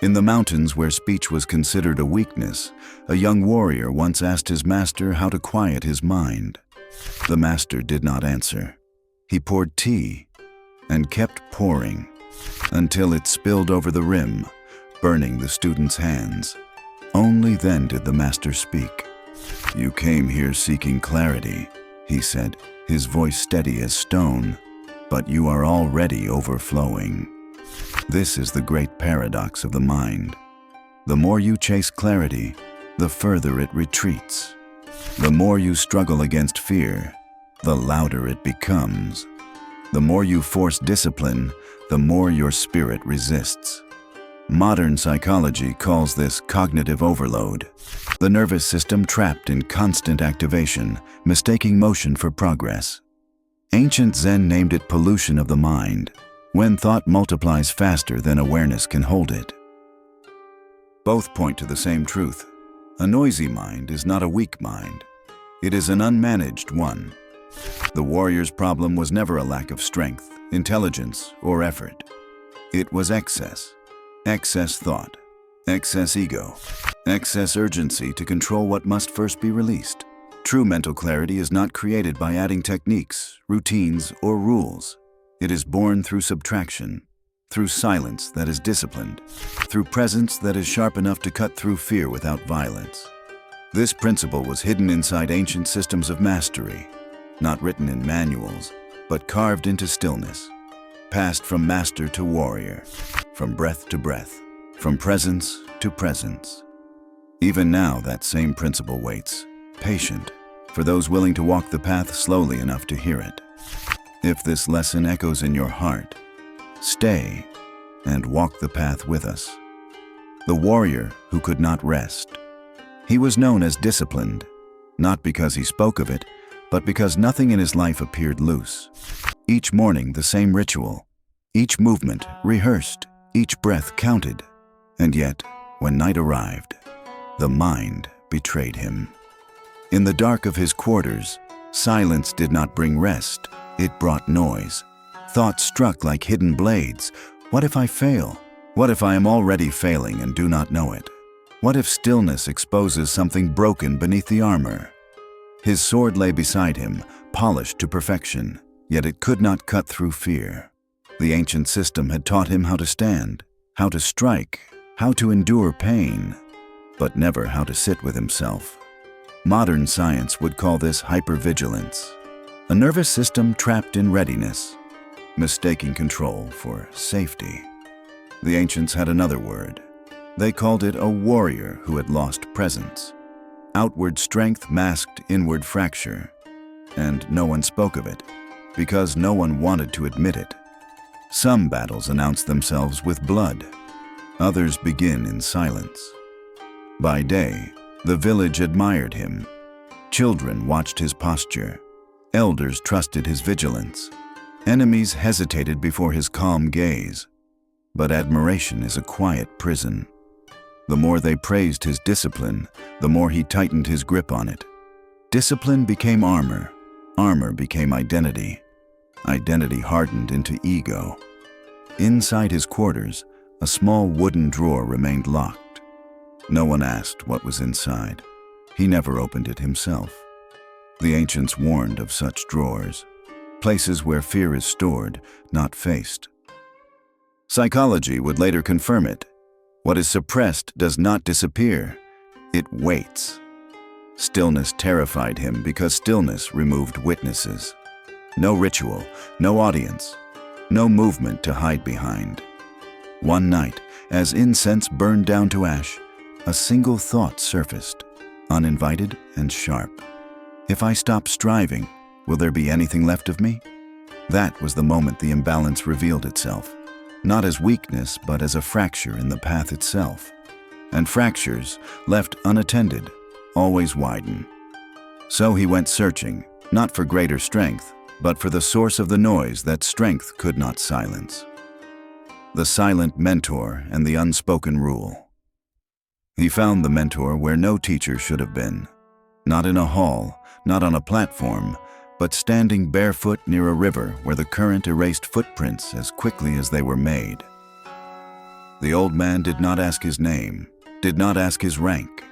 In the mountains where speech was considered a weakness, a young warrior once asked his master how to quiet his mind. The master did not answer. He poured tea and kept pouring until it spilled over the rim, burning the student's hands. Only then did the master speak. "You came here seeking clarity," he said, his voice steady as stone, "but you are already overflowing." This is the great paradox of the mind. The more you chase clarity, the further it retreats. The more you struggle against fear, the louder it becomes. The more you force discipline, the more your spirit resists. Modern psychology calls this cognitive overload, the nervous system trapped in constant activation, mistaking motion for progress. Ancient Zen named it pollution of the mind, when thought multiplies faster than awareness can hold it. Both point to the same truth. A noisy mind is not a weak mind. It is an unmanaged one. The warrior's problem was never a lack of strength, intelligence, or effort. It was excess. Excess thought, excess ego, excess urgency to control what must first be released. True mental clarity is not created by adding techniques, routines, or rules. It is born through subtraction, through silence that is disciplined, through presence that is sharp enough to cut through fear without violence. This principle was hidden inside ancient systems of mastery, not written in manuals, but carved into stillness, passed from master to warrior, from breath to breath, from presence to presence. Even now, that same principle waits, patient, for those willing to walk the path slowly enough to hear it. If this lesson echoes in your heart, stay and walk the path with us. The warrior who could not rest. He was known as disciplined, not because he spoke of it, but because nothing in his life appeared loose. Each morning, the same ritual. Each movement rehearsed, each breath counted. And yet, when night arrived, the mind betrayed him. In the dark of his quarters, silence did not bring rest. It brought noise. Thoughts struck like hidden blades. What if I fail? What if I am already failing and do not know it? What if stillness exposes something broken beneath the armor? His sword lay beside him, polished to perfection, yet it could not cut through fear. The ancient system had taught him how to stand, how to strike, how to endure pain, but never how to sit with himself. Modern science would call this hypervigilance, a nervous system trapped in readiness, mistaking control for safety. The ancients had another word. They called it a warrior who had lost presence. Outward strength masked inward fracture, and no one spoke of it, because no one wanted to admit it. Some battles announce themselves with blood. Others begin in silence. By day, the village admired him. Children watched his posture. Elders trusted his vigilance. Enemies hesitated before his calm gaze. But admiration is a quiet prison. The more they praised his discipline, the more he tightened his grip on it. Discipline became armor. Armor became identity. Identity hardened into ego. Inside his quarters, a small wooden drawer remained locked. No one asked what was inside. He never opened it himself. The ancients warned of such drawers, places where fear is stored, not faced. Psychology would later confirm it. What is suppressed does not disappear. It waits. Stillness terrified him because stillness removed witnesses. No ritual, no audience, no movement to hide behind. One night, as incense burned down to ash, a single thought surfaced, uninvited and sharp. If I stop striving, will there be anything left of me? That was the moment the imbalance revealed itself, not as weakness, but as a fracture in the path itself. And fractures, left unattended, always widen. So he went searching, not for greater strength, but for the source of the noise that strength could not silence. The silent mentor and the unspoken rule. He found the mentor where no teacher should have been. Not in a hall, not on a platform, but standing barefoot near a river where the current erased footprints as quickly as they were made. The old man did not ask his name, did not ask his rank,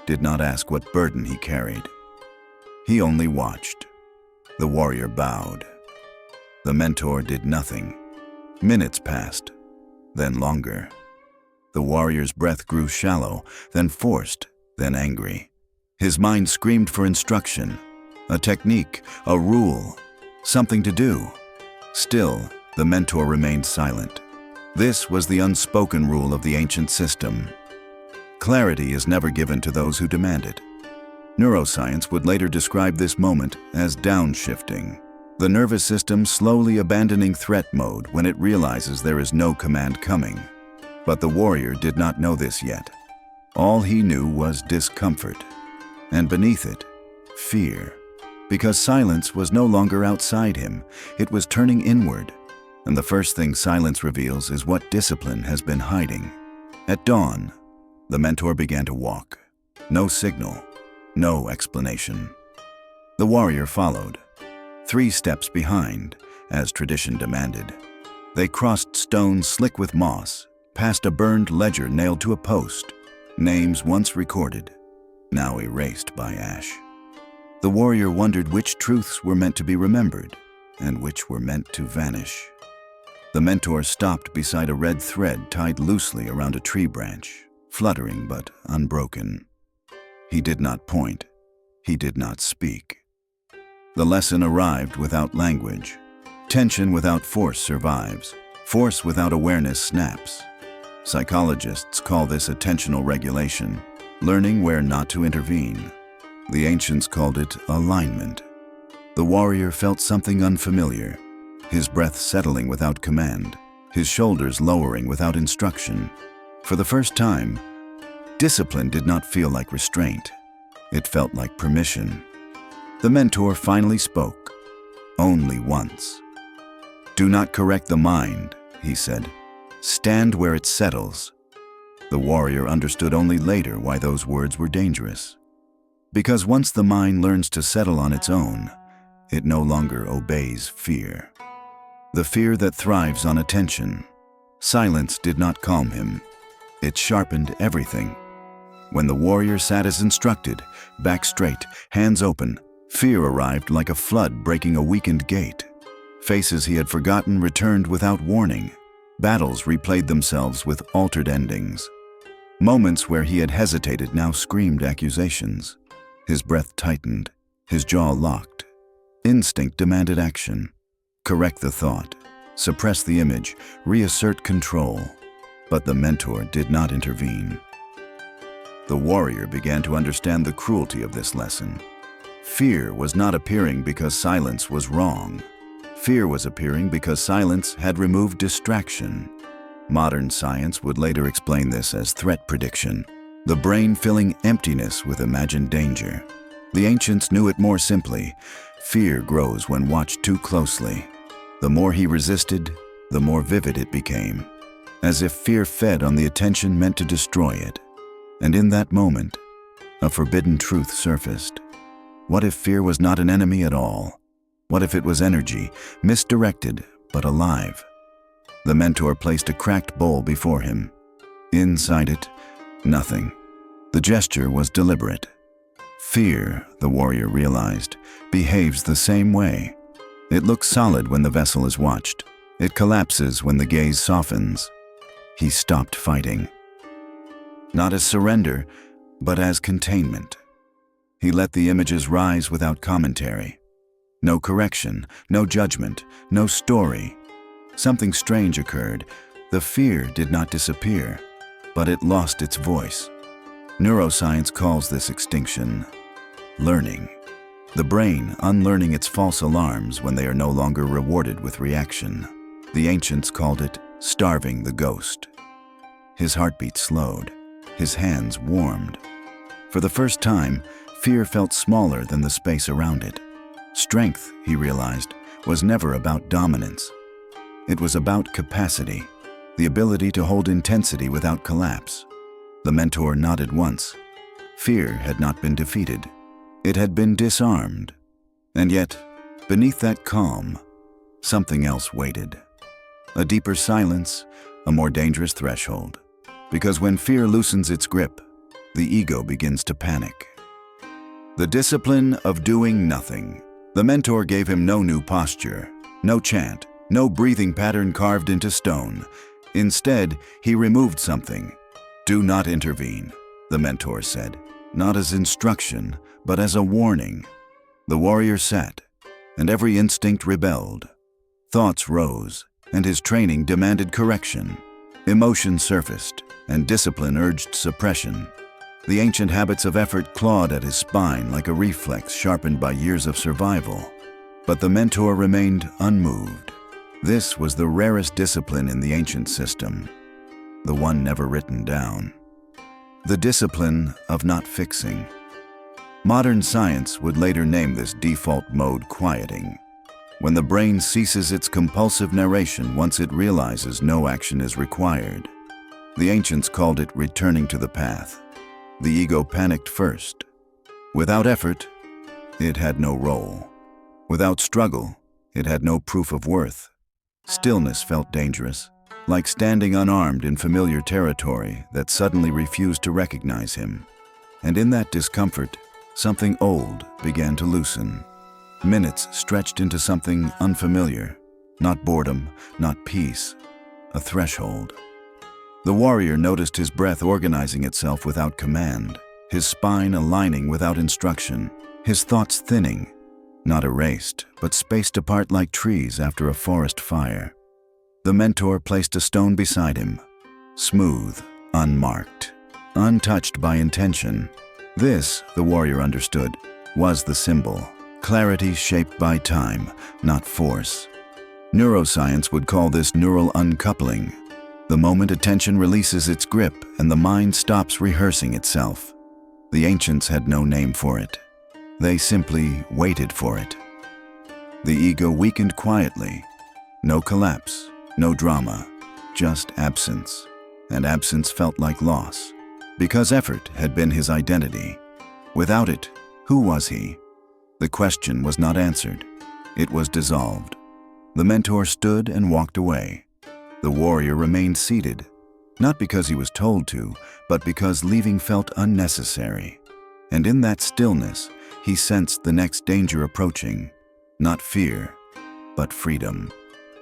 did not ask what burden he carried. He only watched. The warrior bowed. The mentor did nothing. Minutes passed, then longer. The warrior's breath grew shallow, then forced, then angry. His mind screamed for instruction, a technique, a rule, something to do. Still, the mentor remained silent. This was the unspoken rule of the ancient system. Clarity is never given to those who demand it. Neuroscience would later describe this moment as downshifting, the nervous system slowly abandoning threat mode when it realizes there is no command coming. But the warrior did not know this yet. All he knew was discomfort, and beneath it, fear. Because silence was no longer outside him, it was turning inward. And the first thing silence reveals is what discipline has been hiding. At dawn, the mentor began to walk. No signal, no explanation. The warrior followed, 3 steps behind, as tradition demanded. They crossed stones slick with moss, past a burned ledger nailed to a post, names once recorded, now erased by ash. The warrior wondered which truths were meant to be remembered and which were meant to vanish. The mentor stopped beside a red thread tied loosely around a tree branch, fluttering but unbroken. He did not point. He did not speak. The lesson arrived without language. Tension without force survives. Force without awareness snaps. Psychologists call this attentional regulation, learning where not to intervene. The ancients called it alignment. The warrior felt something unfamiliar, his breath settling without command, his shoulders lowering without instruction. For the first time, discipline did not feel like restraint. It felt like permission. The mentor finally spoke, only once. "Do not correct the mind," he said. "Stand where it settles." The warrior understood only later why those words were dangerous. Because once the mind learns to settle on its own, it no longer obeys fear. The fear that thrives on attention. Silence did not calm him. It sharpened everything. When the warrior sat as instructed, back straight, hands open, fear arrived like a flood breaking a weakened gate. Faces he had forgotten returned without warning. Battles replayed themselves with altered endings. Moments where he had hesitated now screamed accusations. His breath tightened, his jaw locked. Instinct demanded action. Correct the thought, suppress the image, reassert control. But the mentor did not intervene. The warrior began to understand the cruelty of this lesson. Fear was not appearing because silence was wrong. Fear was appearing because silence had removed distraction. Modern science would later explain this as threat prediction, the brain filling emptiness with imagined danger. The ancients knew it more simply. Fear grows when watched too closely. The more he resisted, the more vivid it became, as if fear fed on the attention meant to destroy it. And in that moment, a forbidden truth surfaced. What if fear was not an enemy at all? What if it was energy, misdirected but alive? The mentor placed a cracked bowl before him. Inside it, nothing. The gesture was deliberate. Fear, the warrior realized, behaves the same way. It looks solid when the vessel is watched. It collapses when the gaze softens. He stopped fighting. Not as surrender, but as containment. He let the images rise without commentary. No correction, no judgment, no story. Something strange occurred. The fear did not disappear, but it lost its voice. Neuroscience calls this extinction learning. The brain unlearning its false alarms when they are no longer rewarded with reaction. The ancients called it starving the ghost. His heartbeat slowed. His hands warmed. For the first time, fear felt smaller than the space around it. Strength, he realized, was never about dominance. It was about capacity, the ability to hold intensity without collapse. The mentor nodded once. Fear had not been defeated. It had been disarmed. And yet, beneath that calm, something else waited. A deeper silence, a more dangerous threshold. because when fear loosens its grip, the ego begins to panic. The discipline of doing nothing. The mentor gave him no new posture, no chant, no breathing pattern carved into stone. Instead, he removed something. "Do not intervene," the mentor said, not as instruction, but as a warning. The warrior sat, and every instinct rebelled. Thoughts rose, and his training demanded correction. Emotion surfaced, and discipline urged suppression. The ancient habits of effort clawed at his spine like a reflex sharpened by years of survival. But the mentor remained unmoved. This was the rarest discipline in the ancient system, the one never written down. The discipline of not fixing. Modern science would later name this default mode quieting, when the brain ceases its compulsive narration once it realizes no action is required. The ancients called it returning to the path. The ego panicked first. Without effort, it had no role. Without struggle, it had no proof of worth. Stillness felt dangerous, like standing unarmed in familiar territory that suddenly refused to recognize him. And in that discomfort, something old began to loosen. Minutes stretched into something unfamiliar, not boredom, not peace, a threshold. The warrior noticed his breath organizing itself without command, his spine aligning without instruction, his thoughts thinning, not erased, but spaced apart like trees after a forest fire. The mentor placed a stone beside him, smooth, unmarked, untouched by intention. This, the warrior understood, was the symbol, clarity shaped by time, not force. Neuroscience would call this neural uncoupling. The moment attention releases its grip and the mind stops rehearsing itself. The ancients had no name for it. They simply waited for it. The ego weakened quietly. No collapse, no drama, just absence. And absence felt like loss, because effort had been his identity. Without it, who was he? The question was not answered. It was dissolved. The mentor stood and walked away. The warrior remained seated, not because he was told to, but because leaving felt unnecessary. And in that stillness, he sensed the next danger approaching, not fear, but freedom,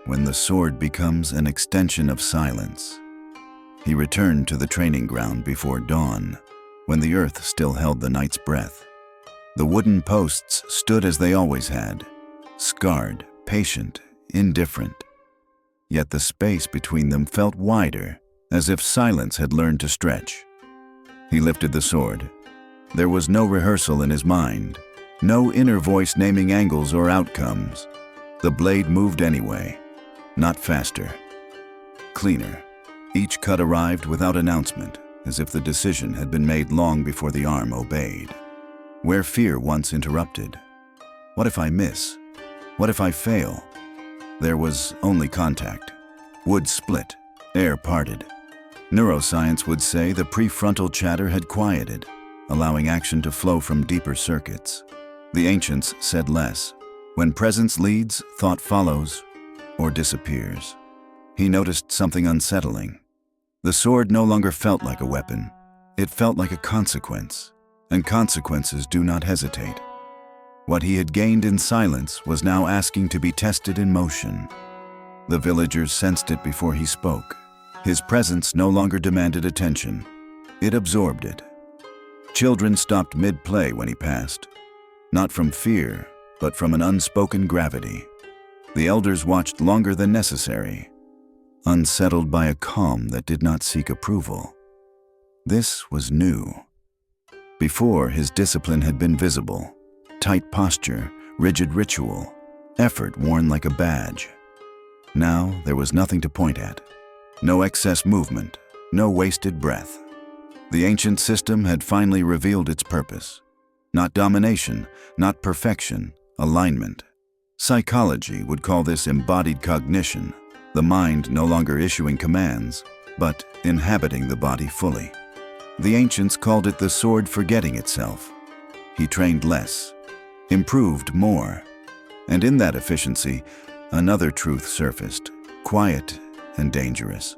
when the sword becomes an extension of silence. He returned to the training ground before dawn, when the earth still held the night's breath. The wooden posts stood as they always had, scarred, patient, indifferent. Yet the space between them felt wider, as if silence had learned to stretch. He lifted the sword. There was no rehearsal in his mind, no inner voice naming angles or outcomes. The blade moved anyway, not faster, cleaner. Each cut arrived without announcement, as if the decision had been made long before the arm obeyed. Where fear once interrupted. What if I miss? What if I fail? There was only contact. Wood split, air parted. Neuroscience would say the prefrontal chatter had quieted, allowing action to flow from deeper circuits. The ancients said less. When presence leads, thought follows, or disappears. He noticed something unsettling. The sword no longer felt like a weapon. It felt like a consequence, and consequences do not hesitate. What he had gained in silence was now asking to be tested in motion. The villagers sensed it before he spoke. His presence no longer demanded attention. It absorbed it. Children stopped mid-play when he passed, not from fear, but from an unspoken gravity. The elders watched longer than necessary, unsettled by a calm that did not seek approval. This was new. Before, his discipline had been visible. Tight posture, rigid ritual, effort worn like a badge. Now there was nothing to point at. No excess movement, no wasted breath. The ancient system had finally revealed its purpose. Not domination, not perfection, alignment. Psychology would call this embodied cognition, the mind no longer issuing commands, but inhabiting the body fully. The ancients called it the sword forgetting itself. He trained less, improved more, and in that efficiency, another truth surfaced, quiet and dangerous.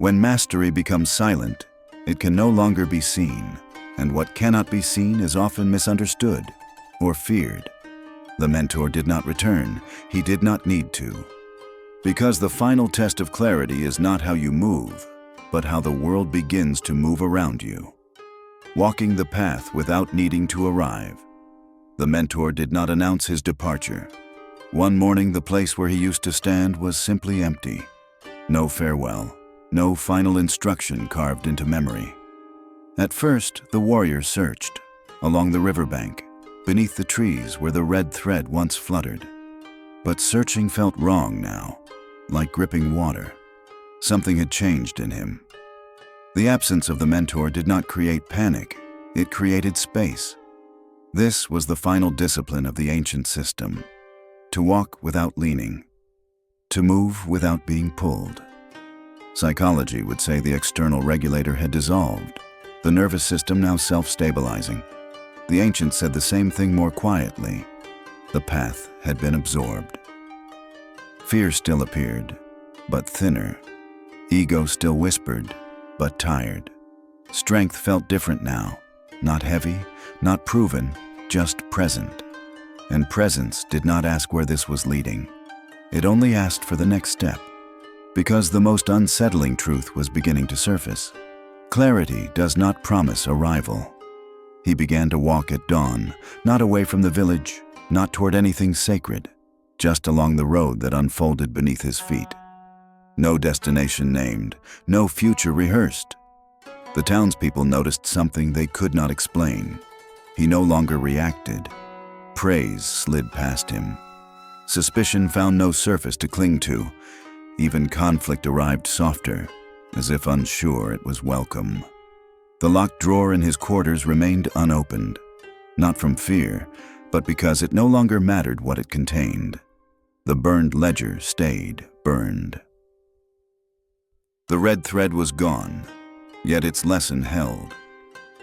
When mastery becomes silent, it can no longer be seen, and what cannot be seen is often misunderstood or feared. The mentor did not return. He did not need to. Because the final test of clarity is not how you move, but how the world begins to move around you. Walking the path without needing to arrive. The mentor did not announce his departure. One morning, the place where he used to stand was simply empty. No farewell, no final instruction carved into memory. At first, the warrior searched, along the riverbank, beneath the trees where the red thread once fluttered. But searching felt wrong now, like gripping water. Something had changed in him. The absence of the mentor did not create panic, it created space. This was the final discipline of the ancient system: to walk without leaning, to move without being pulled. Psychology would say the external regulator had dissolved, the nervous system now self-stabilizing. The ancients said the same thing more quietly. The path had been absorbed. Fear still appeared, but thinner. Ego still whispered, but tired. Strength felt different now, not heavy, not proven, just present. And presence did not ask where this was leading. It only asked for the next step, because the most unsettling truth was beginning to surface. Clarity does not promise arrival. He began to walk at dawn, not away from the village, not toward anything sacred, just along the road that unfolded beneath his feet. No destination named, no future rehearsed. The townspeople noticed something they could not explain. He no longer reacted. Praise slid past him. Suspicion found no surface to cling to. Even conflict arrived softer, as if unsure it was welcome. The locked drawer in his quarters remained unopened, not from fear, but because it no longer mattered what it contained. The burned ledger stayed burned. The red thread was gone, yet its lesson held.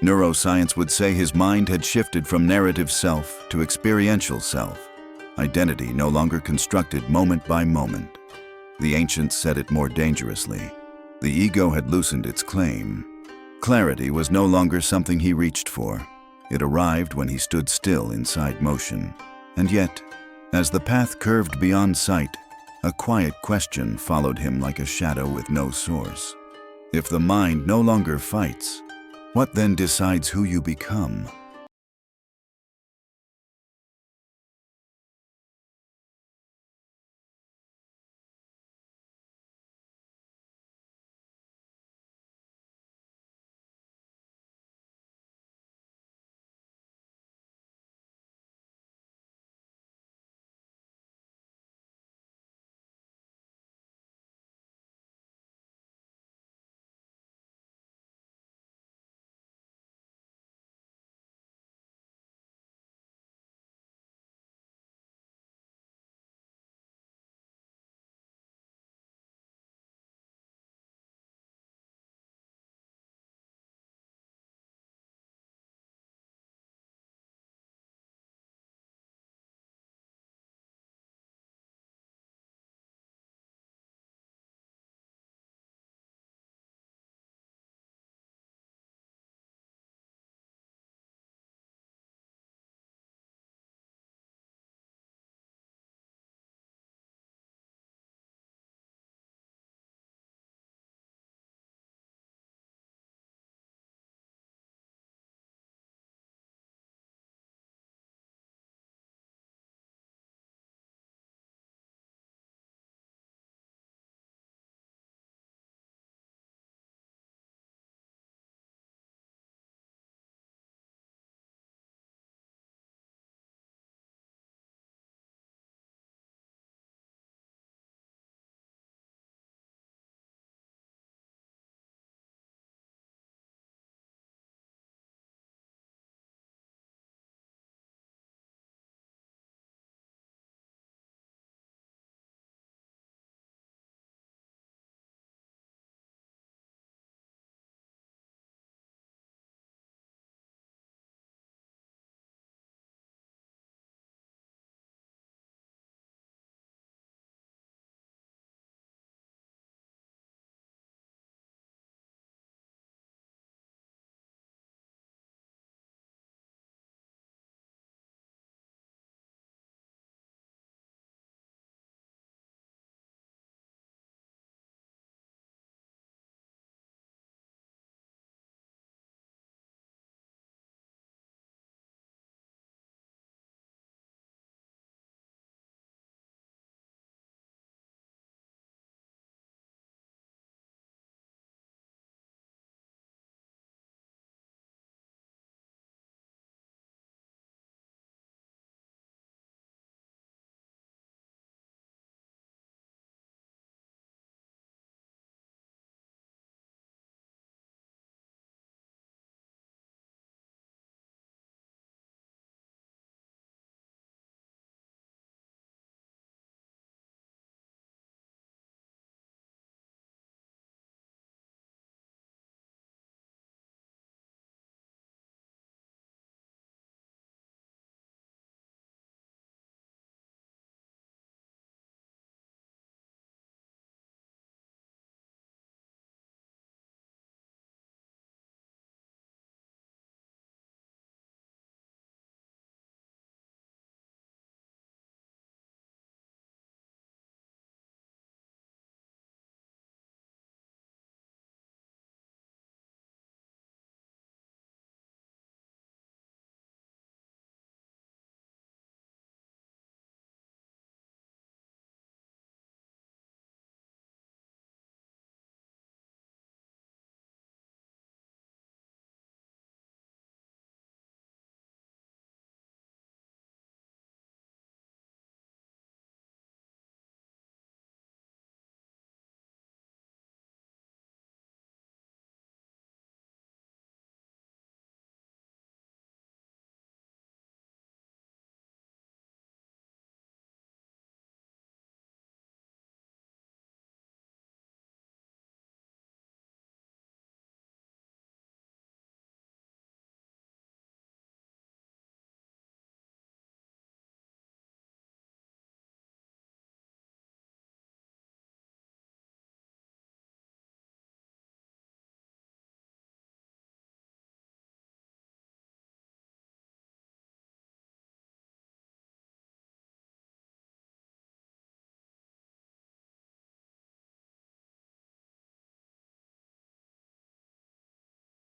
Neuroscience would say his mind had shifted from narrative self to experiential self, identity no longer constructed moment by moment. The ancients said it more dangerously. The ego had loosened its claim. Clarity was no longer something he reached for. It arrived when he stood still inside motion. And yet, as the path curved beyond sight, a quiet question followed him like a shadow with no source. If the mind no longer fights, what then decides who you become?